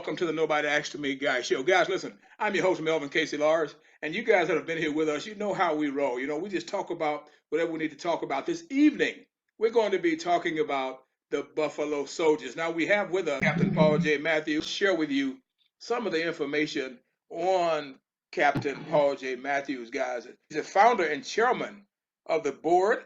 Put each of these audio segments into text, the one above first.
welcome to the Nobody Asked Me Guy show. Guys, listen, I'm your host, Melvin Casey Lars, and you guys that have been here with us, you know how we roll. You know, we just talk about whatever we need to talk about. This evening, we're going to be talking about the Buffalo Soldiers. Now, we have with us Captain Paul J. Matthews. Share with you some of the information on Captain Paul J. Matthews, guys. He's a founder and chairman of the board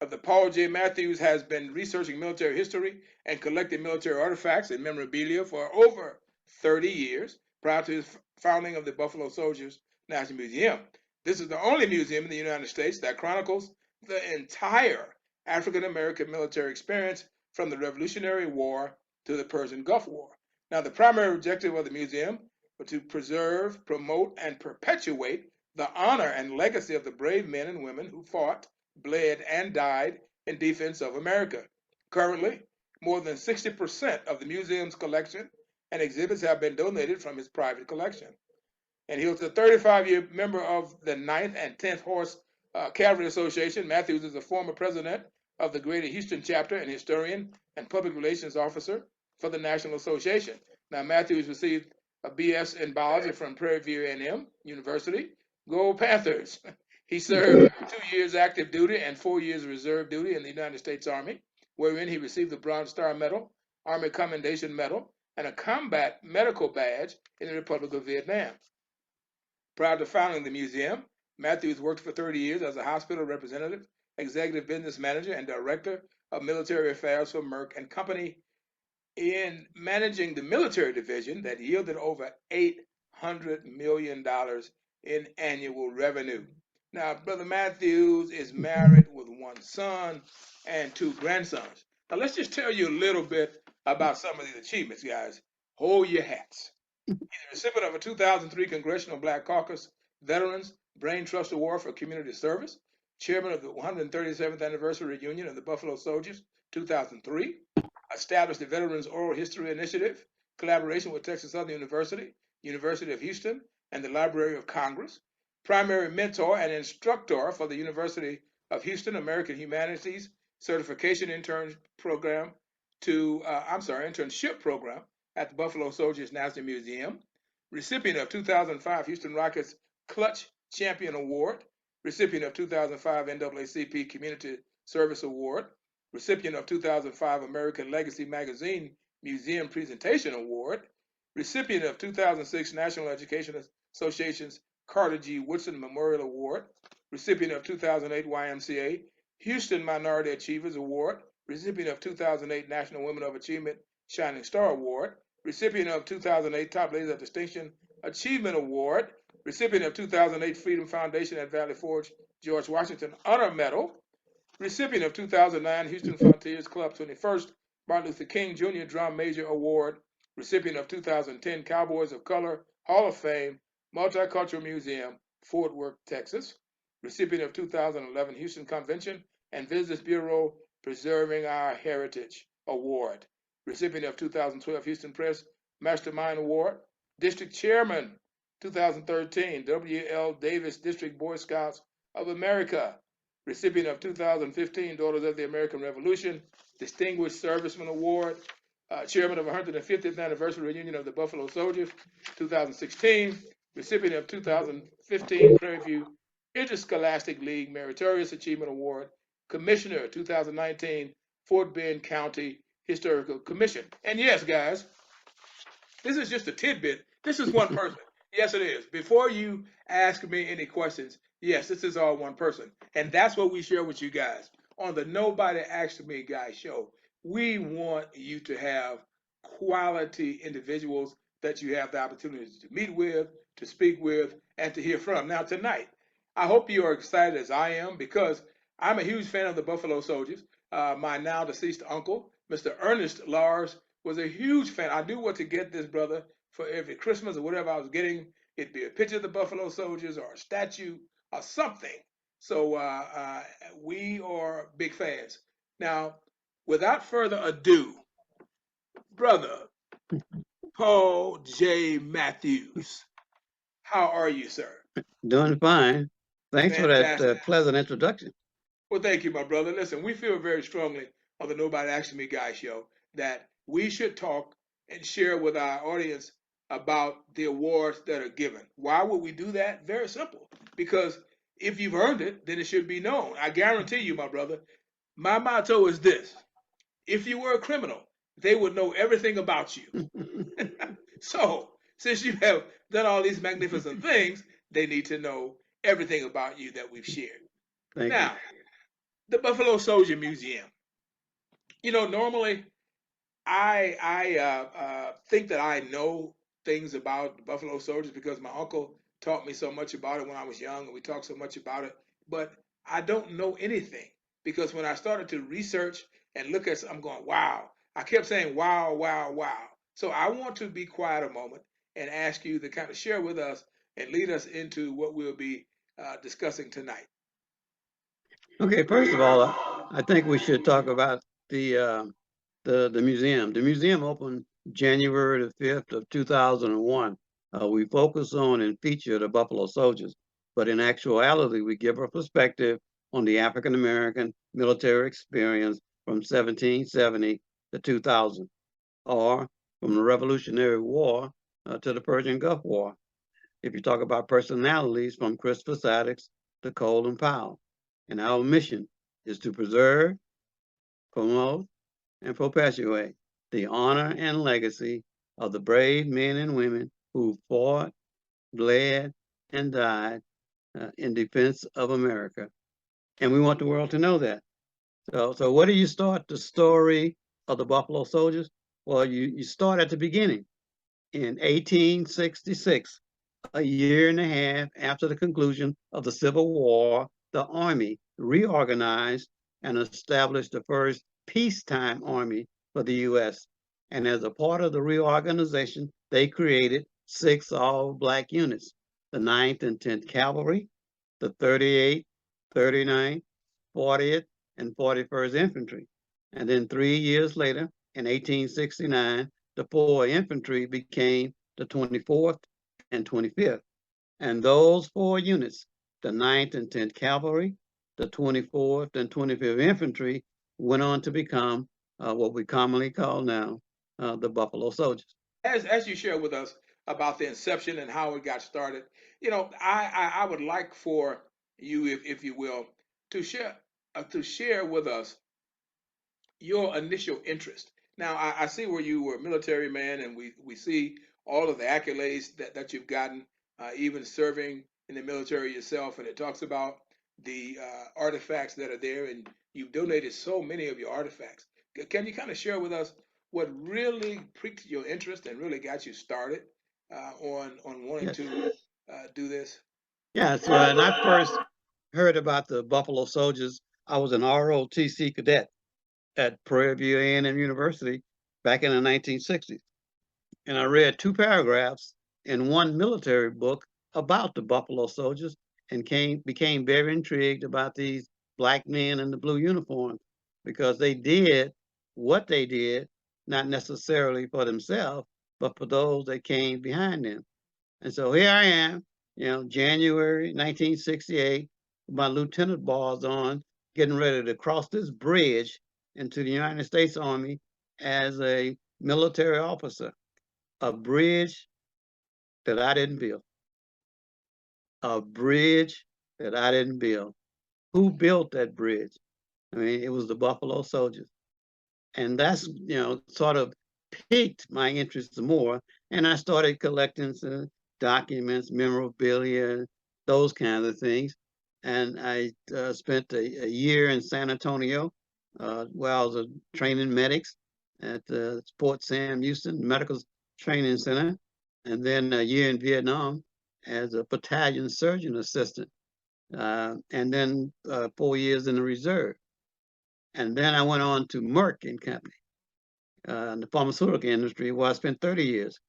of the Paul J. Matthews, has been researching military history and collecting military artifacts and memorabilia for over 30 years prior to his founding of the Buffalo Soldiers National Museum. This is the only museum in the United States that chronicles the entire African American military experience from the Revolutionary War to the Persian Gulf War. Now, the primary objective of the museum was to preserve, promote, and perpetuate the honor and legacy of the brave men and women who fought, bled, and died in defense of America. Currently, more than 60% of the museum's collection and exhibits have been donated from his private collection. And he was a 35-year member of the 9th and 10th Horse Cavalry Association. Matthews is a former president of the Greater Houston chapter and historian and public relations officer for the National Association. Now, Matthews received a BS in biology from Prairie View A&M University. Go Panthers! He served 2 years active duty and 4 years reserve duty in the United States Army, wherein he received the Bronze Star Medal, Army Commendation Medal, and a combat medical badge in the Republic of Vietnam. Prior to founding the museum, Matthews worked for 30 years as a hospital representative, executive business manager, and director of military affairs for Merck and Company, in managing the military division that yielded over $800 million in annual revenue. Now, Brother Matthews is married with one son and two grandsons. Now, let's just tell you a little bit about some of these achievements, guys. Hold your hats. He's a recipient of a 2003 Congressional Black Caucus Veterans Brain Trust Award for Community Service, chairman of the 137th Anniversary Reunion of the Buffalo Soldiers, 2003, established the Veterans Oral History Initiative, collaboration with Texas Southern University, University of Houston, and the Library of Congress, primary mentor and instructor for the University of Houston American Humanities Certification Internship Program at the Buffalo Soldiers National Museum, recipient of 2005 Houston Rockets Clutch Champion Award, recipient of 2005 NAACP Community Service Award, recipient of 2005 American Legacy Magazine Museum Presentation Award, recipient of 2006 National Education Association's Carter G. Woodson Memorial Award, recipient of 2008 YMCA Houston Minority Achievers Award, recipient of 2008 National Women of Achievement Shining Star Award, recipient of 2008 Top Ladies of Distinction Achievement Award, recipient of 2008 Freedom Foundation at Valley Forge George Washington Honor Medal, recipient of 2009 Houston Frontiers Club 21st Martin Luther King Jr. Drum Major Award, recipient of 2010 Cowboys of Color Hall of Fame Multicultural Museum, Fort Worth, Texas, recipient of 2011 Houston Convention and Visitors Bureau Preserving Our Heritage Award, recipient of 2012 Houston Press Mastermind Award, District Chairman 2013 W.L. Davis District Boy Scouts of America, recipient of 2015 Daughters of the American Revolution Distinguished Serviceman Award, chairman of 150th Anniversary Reunion of the Buffalo Soldiers, 2016, recipient of 2015 Prairie View Interscholastic League Meritorious Achievement Award, commissioner 2019 Fort Bend County Historical Commission. And yes, guys, this is just a tidbit. This is one person. Yes, it is. Before you ask me any questions, yes, this is all one person. And that's what we share with you guys. On the Nobody Asked Me Guy show, we want you to have quality individuals that you have the opportunity to meet with, to speak with, and to hear from. Now, tonight, I hope you are excited as I am, because I'm a huge fan of the Buffalo Soldiers. My now deceased uncle, Mr. Ernest Lars, was a huge fan. I knew what to get this brother for every Christmas or whatever I was getting. It'd be a picture of the Buffalo Soldiers or a statue or something. So we are big fans. Now, without further ado, brother Paul J. Matthews, how are you, sir? Doing fine. Thanks for that pleasant introduction. Well, thank you, my brother. Listen, we feel very strongly on the Nobody Asked Me Guy show that we should talk and share with our audience about the awards that are given. Why would we do that? Very simple. Because if you've earned it, then it should be known. I guarantee you, my brother, my motto is this: if you were a criminal, they would know everything about you. So, since you have done all these magnificent things, they need to know everything about you that we've shared. Thank you. Now, the Buffalo Soldier Museum. Normally I think that I know things about the Buffalo Soldiers because my uncle taught me so much about it when I was young, and we talked so much about it. But I don't know anything because when I started to research and look at, I'm going, wow. I kept saying, wow, wow, wow. So I want to be quiet a moment and ask you to kind of share with us and lead us into what we'll be discussing tonight. Okay, first of all, I think we should talk about the the museum. The museum opened January the 5th of 2001. We focus on and feature the Buffalo Soldiers, but in actuality, we give a perspective on the African American military experience from 1770 to 2000, or from the Revolutionary War to the Persian Gulf War. If you talk about personalities from Christopher Sadix to Colin Powell. And our mission is to preserve, promote, and perpetuate the honor and legacy of the brave men and women who fought, bled, and died in defense of America. And we want the world to know that. So where do you start the story of the Buffalo Soldiers? Well, you start at the beginning. In 1866, a year and a half after the conclusion of the Civil War, the Army reorganized and established the first peacetime army for the U.S. And as a part of the reorganization, they created 6 all-black units: the 9th and 10th Cavalry, the 38th, 39th, 40th, and 41st Infantry. And then 3 years later, in 1869, the 4 infantry became the 24th and 25th. And those 4 units, the 9th and 10th Cavalry, the 24th and 25th Infantry, went on to become what we commonly call now the Buffalo Soldiers. As you share with us about the inception and how it got started, I would like for you, if you will, to share with us your initial interest. Now, I see where you were a military man, and we see all of the accolades that you've gotten, even serving in the military yourself. And it talks about the artifacts that are there, and you've donated so many of your artifacts. Can you kind of share with us what really piqued your interest and really got you started on wanting Yes. to do this? Yeah, so when I first heard about the Buffalo Soldiers, I was an ROTC cadet at Prairie View A&M University back in the 1960s. And I read 2 paragraphs in one military book about the Buffalo Soldiers and became very intrigued about these black men in the blue uniforms because they did what they did, not necessarily for themselves, but for those that came behind them. And so here I am, January 1968, my lieutenant bars on, getting ready to cross this bridge into the United States Army as a military officer. A bridge that I didn't build. A bridge that I didn't build. Who built that bridge? I mean, it was the Buffalo Soldiers. And that's, sort of piqued my interest more. And I started collecting some documents, memorabilia, those kinds of things. And I spent a year in San Antonio where I was training medics at Fort Sam Houston Medical Training Center. And then a year in Vietnam as a battalion surgeon assistant. And then 4 years in the reserve. And then I went on to Merck and Company in the pharmaceutical industry, where I spent 30 years.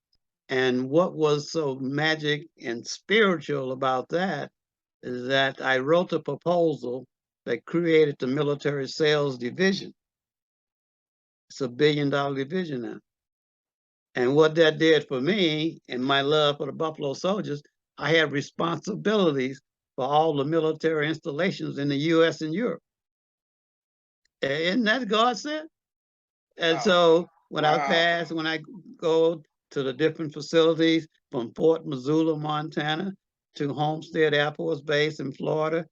And what was so magic and spiritual about that is that I wrote a proposal that created the military sales division. It's a $1 billion division now. And what that did for me and my love for the Buffalo Soldiers, I had responsibilities for all the military installations in the US and Europe. Isn't that God said? And Wow. so when I Wow. pass, when I go to the different facilities from Fort Missoula, Montana, to Homestead Air Force Base in Florida,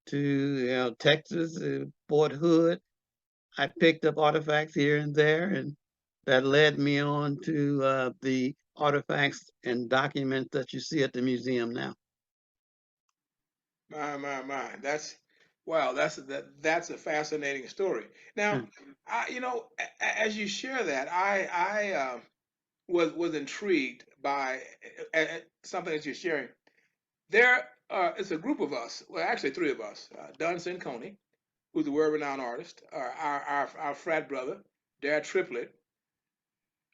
to Texas, Fort Hood, I picked up artifacts here and there, and that led me on to the artifacts and documents that you see at the museum now. My. That's wow. That's a fascinating story. Now, Hmm. as you share that, I was intrigued by something that you're sharing. There is a group of us. Well, actually, three of us. Don Sinconi, who's a world-renowned artist. Our frat brother, Dad Triplett.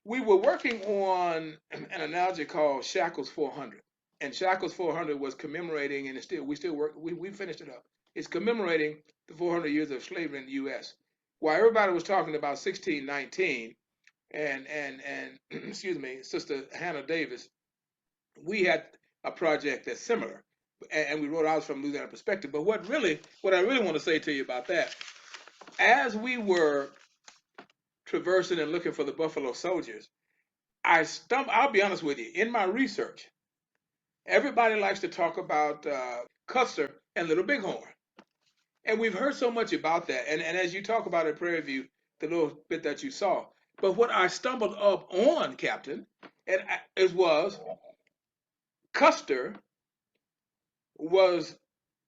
We were working on an analogy called Shackles 400. And Shackles 400 was commemorating, and it's still we still work. We finished it up. It's commemorating the 400 years of slavery in the U.S. While everybody was talking about 1619 and excuse me, Sister Hannah Davis, we had a project that's similar, and we wrote ours from Louisiana perspective. But what I really want to say to you about that, as we were traversing and looking for the Buffalo Soldiers, I'll be honest with you. In my research, everybody likes to talk about Custer and Little Bighorn. And we've heard so much about that. And as you talk about at Prairie View, the little bit that you saw. But what I stumbled up on, Captain, it was Custer was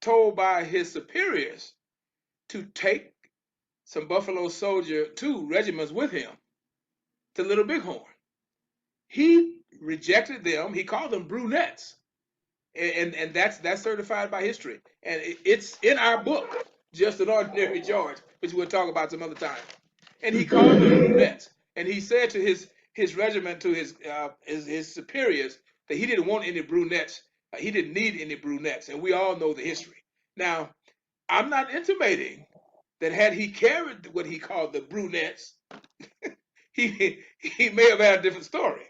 told by his superiors to take some Buffalo Soldier 2 regiments with him to Little Bighorn. He rejected them. He called them brunettes. And that's certified by history, and it's in our book, Just an Ordinary George, which we'll talk about some other time. And he called them brunettes, and he said to his regiment, to his superiors, that he didn't want any brunettes. He didn't need any brunettes, and we all know the history. Now, I'm not intimating that had he carried what he called the brunettes, he may have had a different story,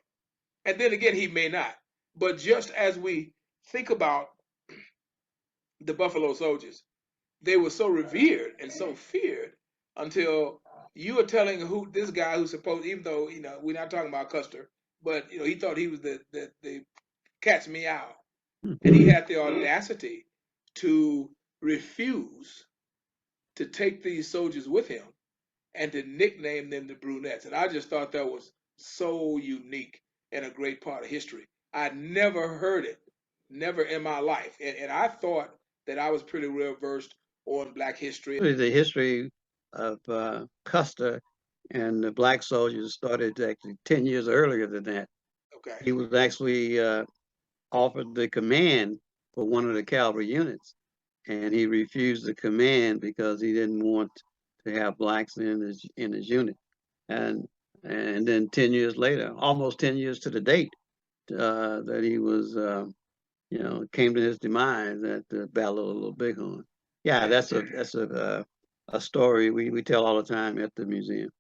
and then again he may not. But just as we think about the Buffalo Soldiers, they were so revered and so feared until you are telling who this guy who's supposed, even though we're not talking about Custer, but he thought he was the cat's meow, and he had the audacity to refuse to take these soldiers with him and to nickname them the brunettes. And I just thought that was so unique and a great part of history. I'd never heard it, never in my life. And I thought that I was pretty well versed on Black history. The history of Custer and the black soldiers started actually 10 years earlier than that. Okay. He was actually offered the command for one of the cavalry units, and he refused the command because he didn't want to have blacks in his unit. And and then 10 years later, almost 10 years to the date, that he was came to his demise at the Battle of Little Bighorn. Yeah, Yeah, that's a story we tell all the time at the museum.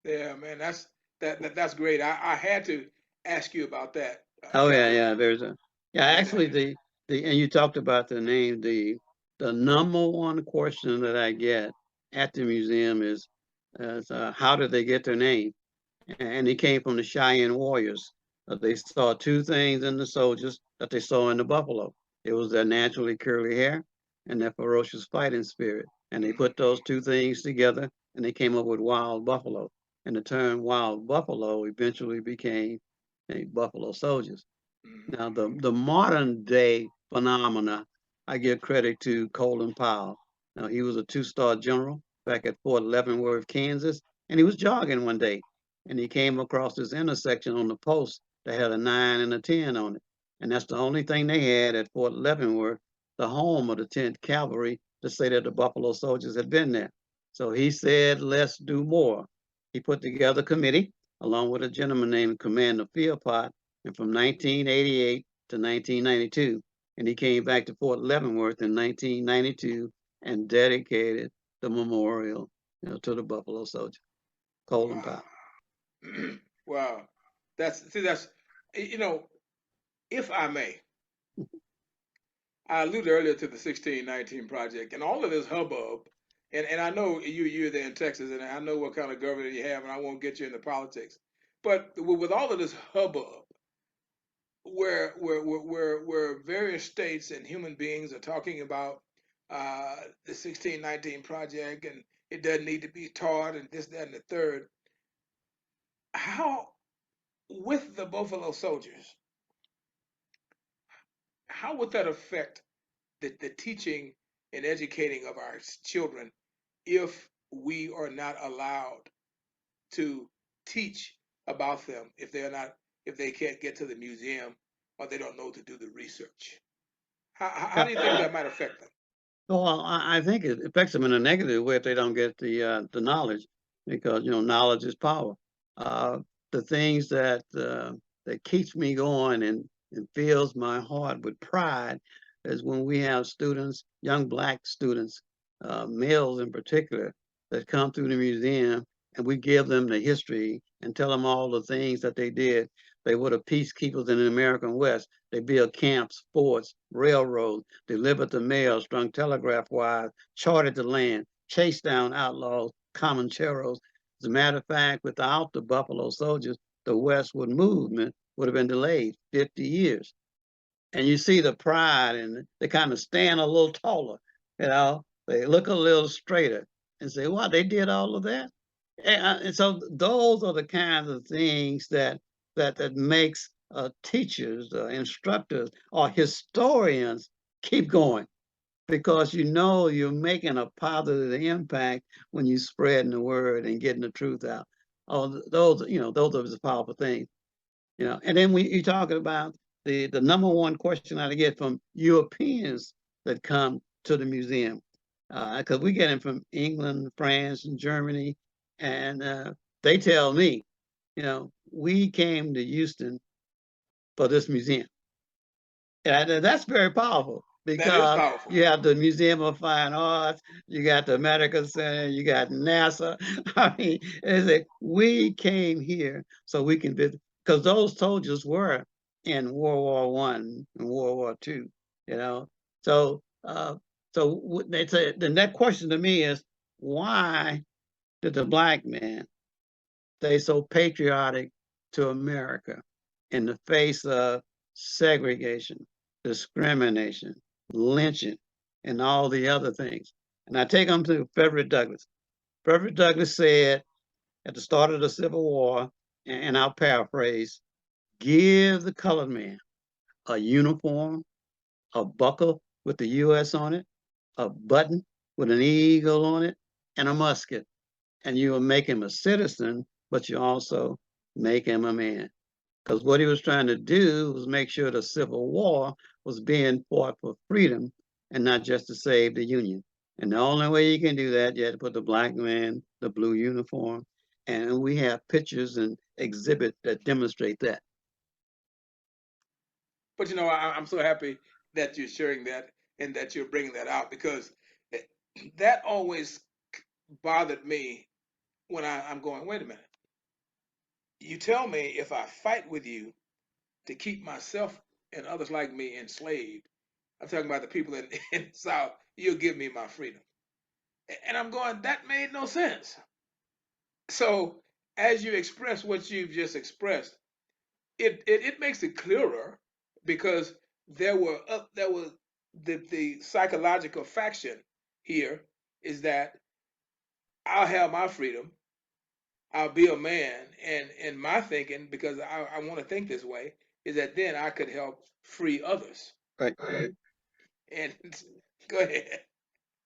yeah, man, that's great. I had to ask you about that, Oh yeah, Captain. yeah. Yeah. And Actually, and you talked about the name. The number one question that I get at the museum is how did they get their name? And it came from the Cheyenne warriors. They saw two things in the soldiers that they saw in the buffalo. It was their naturally curly hair and their ferocious fighting spirit. And they put those two things together and they came up with wild buffalo. And the term wild buffalo eventually became a buffalo soldiers. Now, the modern day phenomena, I give credit to Colin Powell. Now, he was a two-star general back at Fort Leavenworth, Kansas, and he was jogging one day, and he came across this intersection on the post that had a 9 and a 10 on it. And that's the only thing they had at Fort Leavenworth, the home of the 10th Cavalry, to say that the Buffalo Soldiers had been there. So he said, let's do more. He put together a committee along with a gentleman named Commander Philpott, and from 1988 to 1992. And he came back to Fort Leavenworth in 1992 and dedicated the memorial to the Buffalo Soldier, Colin wow, Powell. wow, that's you know, if I may, I alluded earlier to the 1619 project and all of this hubbub And I know you're there in Texas, and I know what kind of governor you have, and I won't get you into politics. But with all of this hubbub, where various states and human beings are talking about the 1619 project, and it doesn't need to be taught, and this, that, and the third, how with the Buffalo Soldiers, how would that affect the teaching and educating of our children if we are not allowed to teach about them, if they can't get to the museum, or they don't know to do the research? How Yeah. do you think that might affect them? Well, I think it affects them in a negative way if they don't get the knowledge, because knowledge is power. Uh, the things that keeps me going and fills my heart with pride is when we have students, young Black students, males in particular, that come through the museum, and we give them the history and tell them all the things that they did. They were the peacekeepers in the American West. They built camps, forts, railroads, delivered the mail, strung telegraph wires, charted the land, chased down outlaws, Comancheros. As a matter of fact, without the Buffalo Soldiers, the westward movement would have been delayed 50 years. And you see the pride, and they kind of stand a little taller, they look a little straighter and say, wow, they did all of that. And so those are the kinds of things that makes teachers, instructors, or historians keep going, because you're making a positive impact when you spreading the word and getting the truth out. Oh, those are the powerful things. And then you talking about the number one question I get from Europeans that come to the museum, because we get them from England, France, and Germany, and they tell me, we came to Houston for this museum. And that's very powerful, That is because powerful. you have the Museum of Fine Arts, you got the Medical Center, you got NASA. I mean, it's like we came here so we can visit, because those soldiers were in World War I and World War II. You know, so they say the next question to me is, why did the Black man stay so patriotic to America in the face of segregation, discrimination, lynching, and all the other things? And I take them to Frederick Douglass. Frederick Douglass said at the start of the Civil War, and I'll paraphrase, give the colored man a uniform, a buckle with the U.S. on it, a button with an eagle on it, and a musket, and you will make him a citizen, but you also make him a man. Because what he was trying to do was make sure the Civil War was being fought for freedom and not just to save the Union. And the only way you can do that, you have to put the Black man, the blue uniform, and we have pictures and exhibits that demonstrate that. But I'm so happy that you're sharing that and that you're bringing that out, because that always bothered me when I'm going, wait a minute. You tell me if I fight with you to keep myself and others like me enslaved, I'm talking about the people in the South, you'll give me my freedom. And I'm going, that made no sense. So as you express what you've just expressed, it makes it clearer, because there was the psychological faction here is that I'll have my freedom, I'll be a man, and my thinking, because I want to think this way, is that then I could help free others. Right. And go ahead.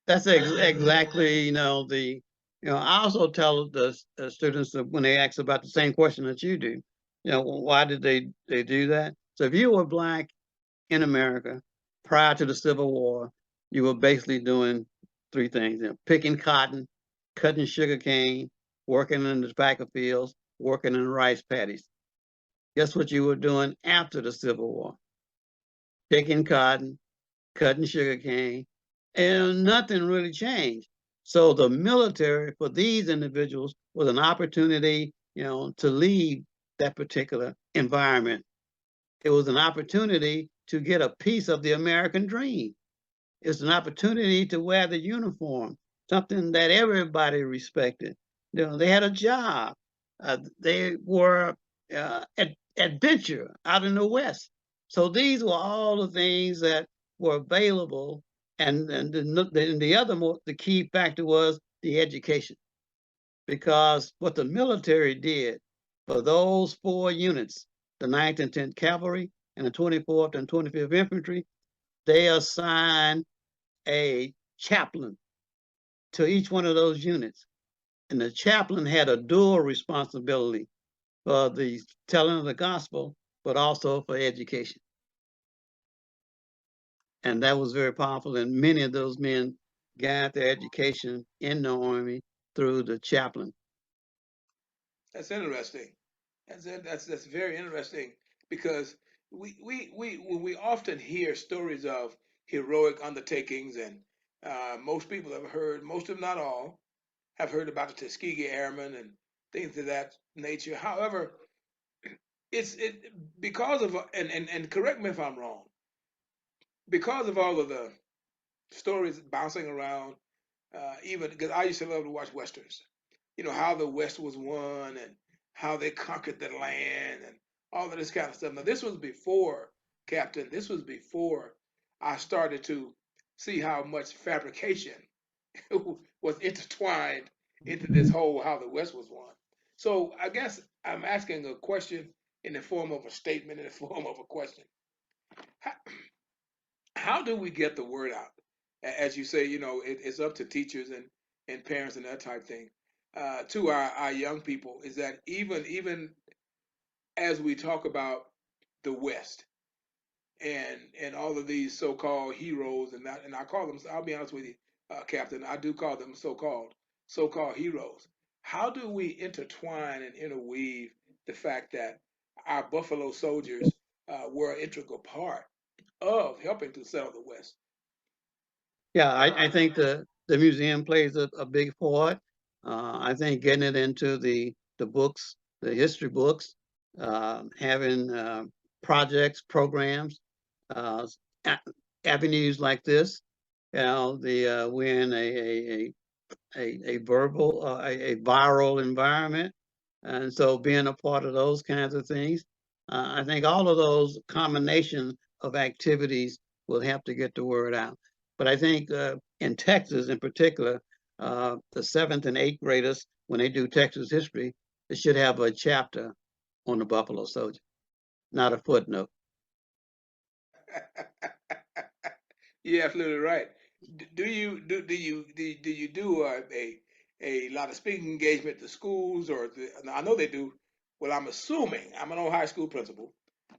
That's exactly, I also tell the students that when they ask about the same question that you do, why did they do that? So if you were Black in America prior to the Civil War, you were basically doing three things: picking cotton, cutting sugar cane, working in the tobacco fields, working in rice paddies. Guess what you were doing after the Civil War? Picking cotton, cutting sugar cane, and nothing really changed. So the military for these individuals was an opportunity, to leave that particular environment. It was an opportunity to get a piece of the American dream. It's an opportunity to wear the uniform something that everybody respected. You know, they had a job. They were adventure out in the West. So these were all the things that were available. And the other the key factor was the education, because what the military did for those four units, the 9th and 10th Cavalry and the 24th and 25th Infantry, they assigned a chaplain to each one of those units. And the chaplain had a dual responsibility for the telling of the gospel, but also for education. And that was very powerful. And many of those men got their education in the Army through the chaplain. That's interesting. That's very interesting because we often hear stories of heroic undertakings, and most people have heard, most of not all, have heard about the Tuskegee Airmen and things of that nature. However, it because of and correct me if I'm wrong, because of all of the stories bouncing around, even because I used to love to watch westerns. You know how the West was won and how they conquered the land and all of this kind of stuff. Now this was before, Captain. This was before I started to see how much fabrication was intertwined into this whole how the West was won. So I guess I'm asking a question in the form of a statement, in the form of a question. How, how do we get the word out? As you say, you know, it's up to teachers and parents and that type thing, to our young people. Is that even as we talk about the West and all of these so-called heroes, and I call them, I'll be honest with you, Captain, I do call them so-called heroes. How do we intertwine and interweave the fact that our Buffalo Soldiers were an integral part of helping to settle the West? Yeah, I think the museum plays a big part. I think getting it into the books, the history books, having projects, programs, uh, a- avenues like this. You know, we're in a verbal, a viral environment, and so being a part of those kinds of things, I think all of those combination of activities will help to get the word out. But I think in Texas, in particular, the 7th and 8th graders, when they do Texas history, they should have a chapter on the Buffalo Soldier, not a footnote. You're absolutely right. Do you do a lot of speaking engagement to schools or I know they do. Well, I'm assuming I'm an old high school principal.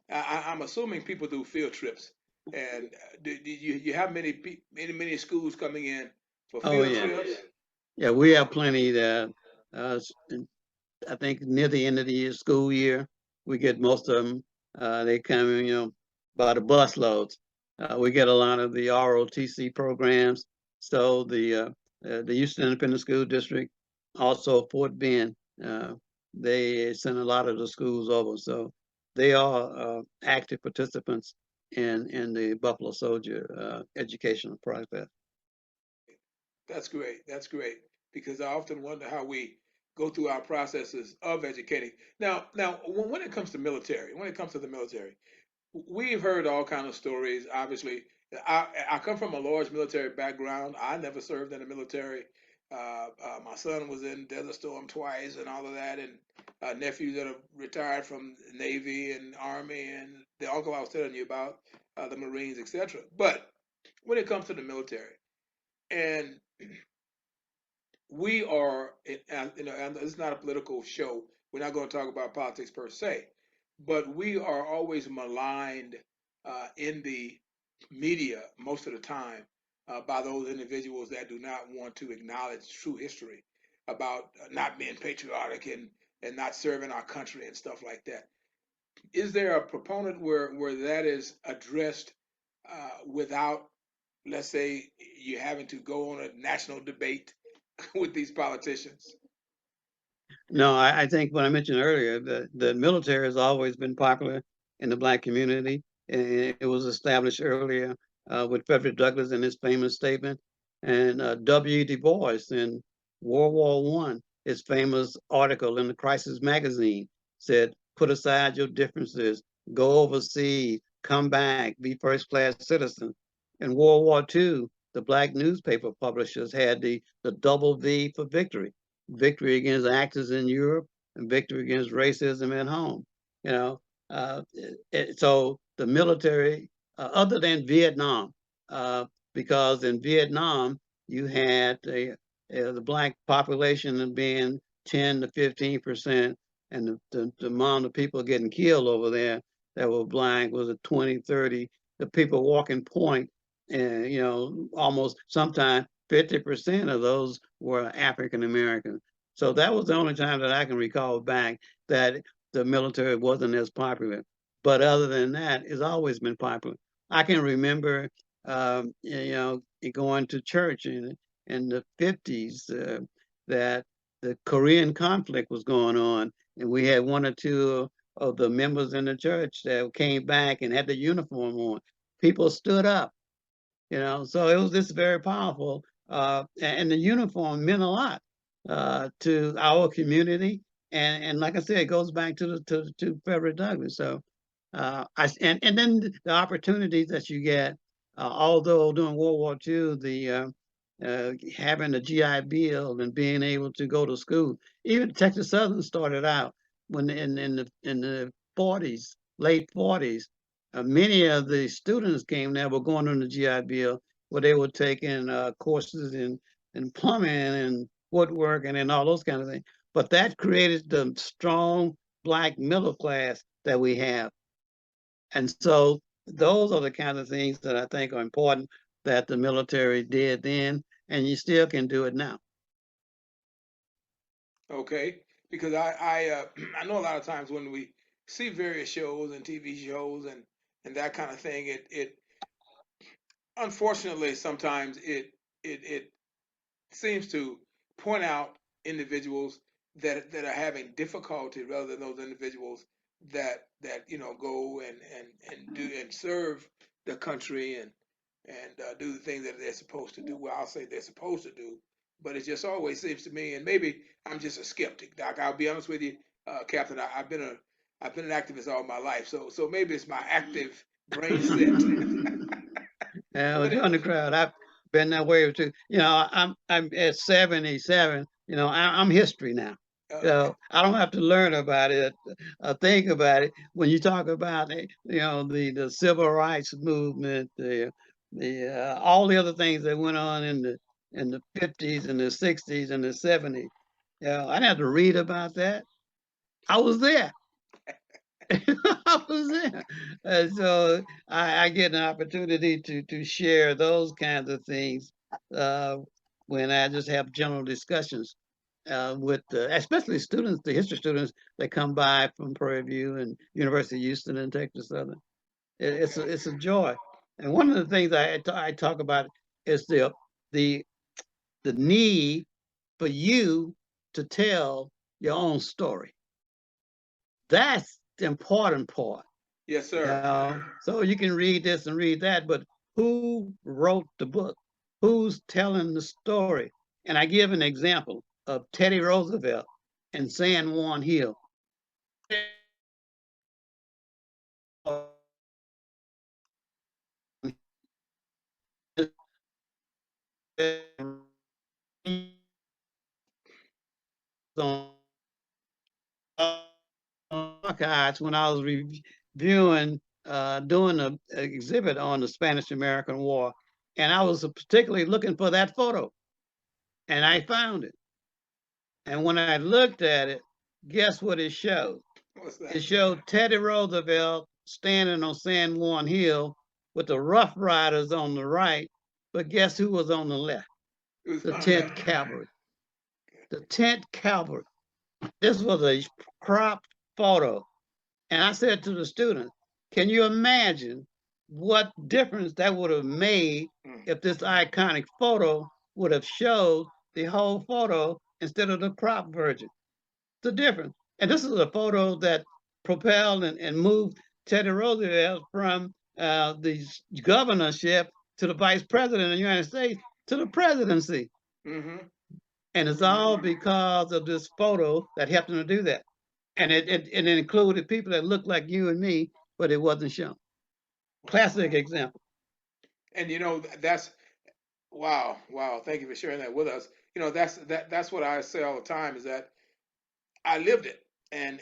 I'm assuming people do field trips, and do you have many schools coming in for Oh field yeah, trips? yeah, we have plenty there. I think near the end of the year, school year, we get most of them. They come, by the bus loads. We get a lot of the ROTC programs. So the Houston Independent School District, also Fort Bend, they send a lot of the schools over. So they are active participants in the Buffalo Soldier educational process. That's great. That's great because I often wonder how we go through our processes of educating. Now, when it comes to military, when it comes to the military, we've heard all kind of stories. Obviously, I come from a large military background. I never served in the military. My son was in Desert Storm twice and all of that, and nephews that have retired from the Navy and Army, and the uncle I was telling you about, the Marines, etc. But when it comes to the military, and we are, and it's not a political show. We're not going to talk about politics per se, but we are always maligned in the media most of the time by those individuals that do not want to acknowledge true history about not being patriotic and not serving our country and stuff like that. Is there a proponent where that is addressed without, let's say, you having to go on a national debate with these politicians? No, I think what I mentioned earlier, the military has always been popular in the Black community. And it was established earlier with Frederick Douglass in his famous statement. And W. Du Bois in World War One, his famous article in the Crisis magazine said, "Put aside your differences, go overseas, come back, be first class citizens." In World War Two, the black newspaper publishers had the double V for victory: victory against Axis in Europe and victory against racism at home. You know, so the military, other than Vietnam, uh, because in Vietnam you had the black population being 10 to 15%, and the amount of people getting killed over there that were black was a 20, 30. The people walking point, and almost sometimes 50% of those were African American. So that was the only time that I can recall back that the military wasn't as popular. But other than that, it's always been popular. I can remember, going to church in the 50s, that the Korean conflict was going on, and we had one or two of the members in the church that came back and had the uniform on. People stood up, so it was just very powerful. And the uniform meant a lot to our community. And like I said, it goes back to Frederick Douglass. So and then the opportunities that you get, although during World War II, having the GI Bill and being able to go to school, even Texas Southern started out when in the 40s, late 40s. Many of the students came there were going on the GI Bill, where they were taking courses in plumbing and woodworking and all those kind of things. But that created the strong black middle class that we have. And so those are the kind of things that I think are important that the military did then, and you still can do it now. Okay, because I know a lot of times when we see various shows and TV shows and that kind of thing, it unfortunately sometimes it seems to point out individuals that are having difficulty rather than those individuals that go and do and serve the country and do the things that they're supposed to do. Well, I'll say they're supposed to do, but it just always seems to me, and maybe I'm just a skeptic, Doc. I'll be honest with you, Captain. I've been an activist all my life, so maybe it's my active brain set. Now, But it, join the crowd. I've been that way too. I'm at 77. I'm history now. okay, So I don't have to learn about it, think about it. When you talk about it, the civil rights movement, the all the other things that went on in the 50s and the 60s and the 70s. I didn't have to read about that. I was there. I was there. And so I get an opportunity to share those kinds of things uh, when I just have general discussions with especially students, the history students that come by from Prairie View and University of Houston and Texas Southern. okay, It's a joy. And one of the things I talk about is the the need for you to tell your own story. That's the important part. yes, sir. So you can read this and read that, but who wrote the book? Who's telling the story? And I give an example of Teddy Roosevelt and San Juan Hill. On archives when I was reviewing, doing an exhibit on the Spanish American War, and I was particularly looking for that photo, and I found it. And when I looked at it, guess what it showed? What's It that? showed Teddy Roosevelt standing on San Juan Hill with the Rough Riders on the right, but guess who was on the left? Who's The on that? 10th Cavalry. The 10th Cavalry. This was a cropped photo. And I said to the students, can you imagine what difference that would have made Mm. if this iconic photo would have showed the whole photo instead of the crop version? The difference. And this is a photo that propelled and moved Teddy Roosevelt from the governorship to the vice president of the United States to the presidency. Mm-hmm. And it's all because of this photo that helped them to do that. And it included people that looked like you and me, but it wasn't shown. Classic example. And that's wow, wow. Thank you for sharing that with us. That's what I say all the time is that I lived it. And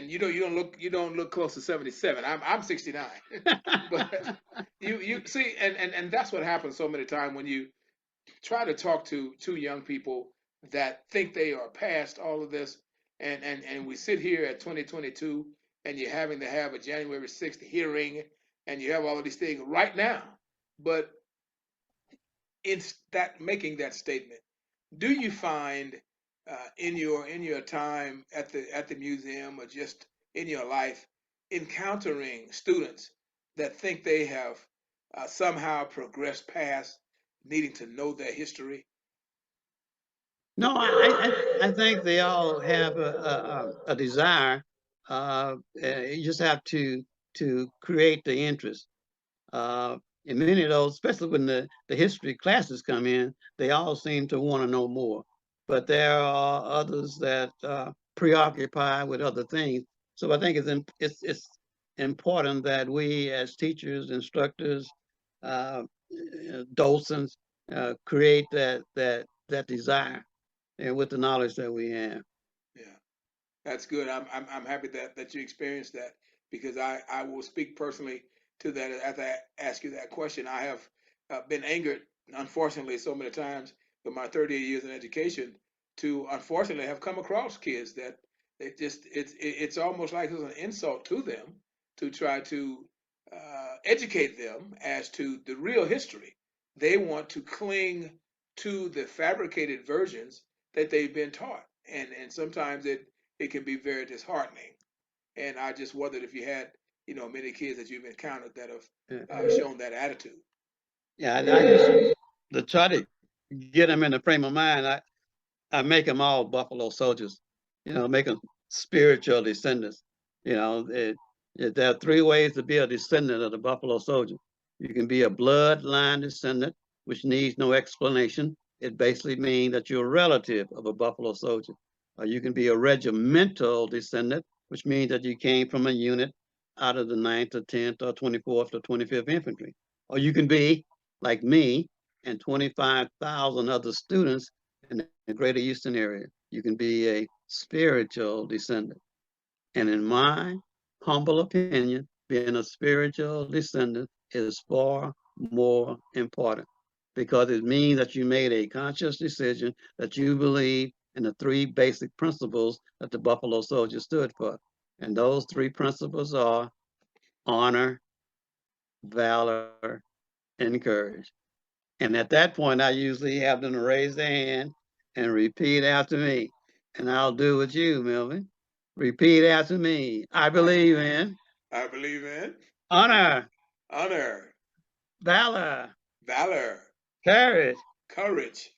you don't look close to 77. I'm 69. But you see, and that's what happens so many times when you try to talk to young people that think they are past all of this, and we sit here at 2022, and you're having to have a January 6th hearing, and you have all of these things right now. But in that making that statement, do you find in your time at the museum or just in your life encountering students that think they have somehow progressed past needing to know their history? No, I think they all have a desire. You just have to create the interest. Uh, and many of those, especially when the history classes come in, they all seem to want to know more. But there are others that preoccupy with other things. So I think it's important that we as teachers, instructors, uh, docents, create that desire, and with the knowledge that we have. Yeah. That's good. I'm happy that you experienced that, because I will speak personally to that as I ask you that question. I have been angered, unfortunately, so many times with my 38 years in education to unfortunately have come across kids that it's almost like it's an insult to them to try to educate them as to the real history. They want to cling to the fabricated versions that they've been taught, and sometimes it can be very disheartening. And I just wondered if you had, many kids that you've encountered that have Yeah, shown that attitude. I used to try to get them in the frame of mind. I make them all Buffalo soldiers, make them spiritual descendants. You know, there are three ways to be a descendant of the Buffalo soldier. You can be a bloodline descendant, which needs no explanation. It basically means that you're a relative of a Buffalo soldier. Or you can be a regimental descendant, which means that you came from a unit out of the 9th or 10th or 24th or 25th Infantry. Or you can be, like me, and 25,000 other students in the greater Houston area. You can be a spiritual descendant. And in my humble opinion, being a spiritual descendant is far more important, because it means that you made a conscious decision that you believe in the three basic principles that the Buffalo Soldier stood for. And those three principles are honor, valor, and courage. And at that point, I usually have them raise their hand and repeat after me. And I'll do with you, Melvin. Repeat after me. I believe in I believe in honor, honor, valor, valor, courage. courage.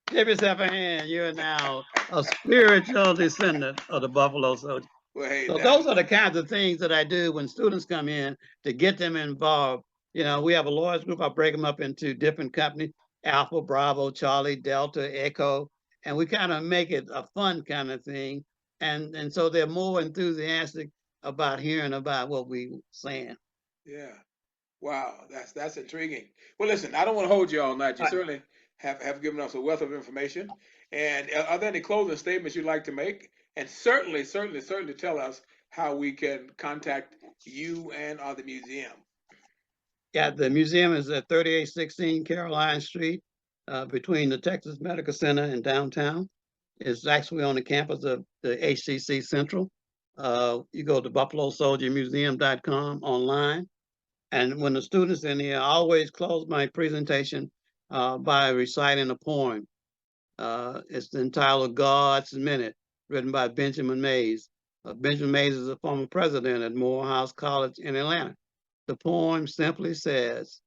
Give yourself a hand. You are now a spiritual descendant of the Buffalo Soldier. Well, hey, So those are the kinds of things that I do when students come in to get them involved. We have a large group. I break them up into different companies: Alpha, Bravo, Charlie, Delta, Echo, and we kind of make it a fun kind of thing. And so they're more enthusiastic about hearing about what we saying. yeah. Wow, that's intriguing. Well, listen, I don't want to hold you all night. You I, certainly have given us a wealth of information. And are there any closing statements you'd like to make? And certainly tell us how we can contact you and or the museum. yeah, the museum is at 3816 Caroline Street, between the Texas Medical Center and downtown. It's actually on the campus of the HCC Central. You go to buffalosoldiermuseum.com online. And when the students in here, I always close my presentation by reciting a poem. It's entitled God's Minute, written by Benjamin Mays. Benjamin Mays is a former president at Morehouse College in Atlanta. The poem simply says,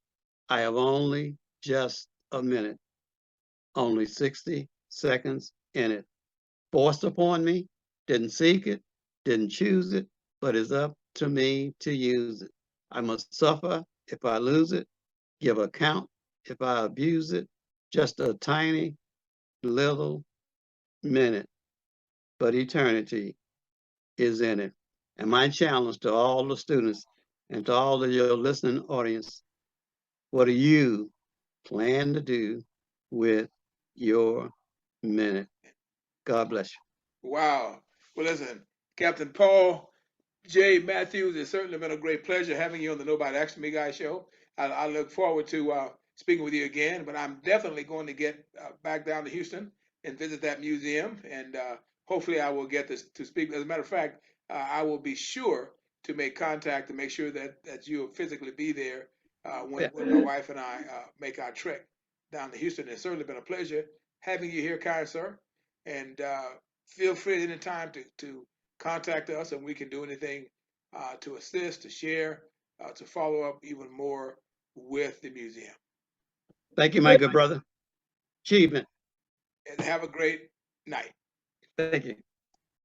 I have only just a minute, only 60 seconds in it. Forced upon me, didn't seek it, didn't choose it, but it's up to me to use it. I must suffer if I lose it, give account if I abuse it, just a tiny little minute, but eternity is in it. And my challenge to all the students and to all of your listening audience, what do you plan to do with your minute? God bless you. Wow. Well, listen, Captain Paul J. Matthews, it's certainly been a great pleasure having you on the Nobody Asked Me Guy show. I look forward to speaking with you again, but I'm definitely going to get back down to Houston and visit that museum, and hopefully I will get to speak. As a matter of fact, I will be sure to make contact to make sure that you'll physically be there when my wife and I make our trek down to Houston. It's certainly been a pleasure having you here, kind sir, and feel free at any time to contact us and we can do anything to assist, to share, to follow up even more with the museum. Thank you, my good brother. Achievement. And have a great night. Thank you.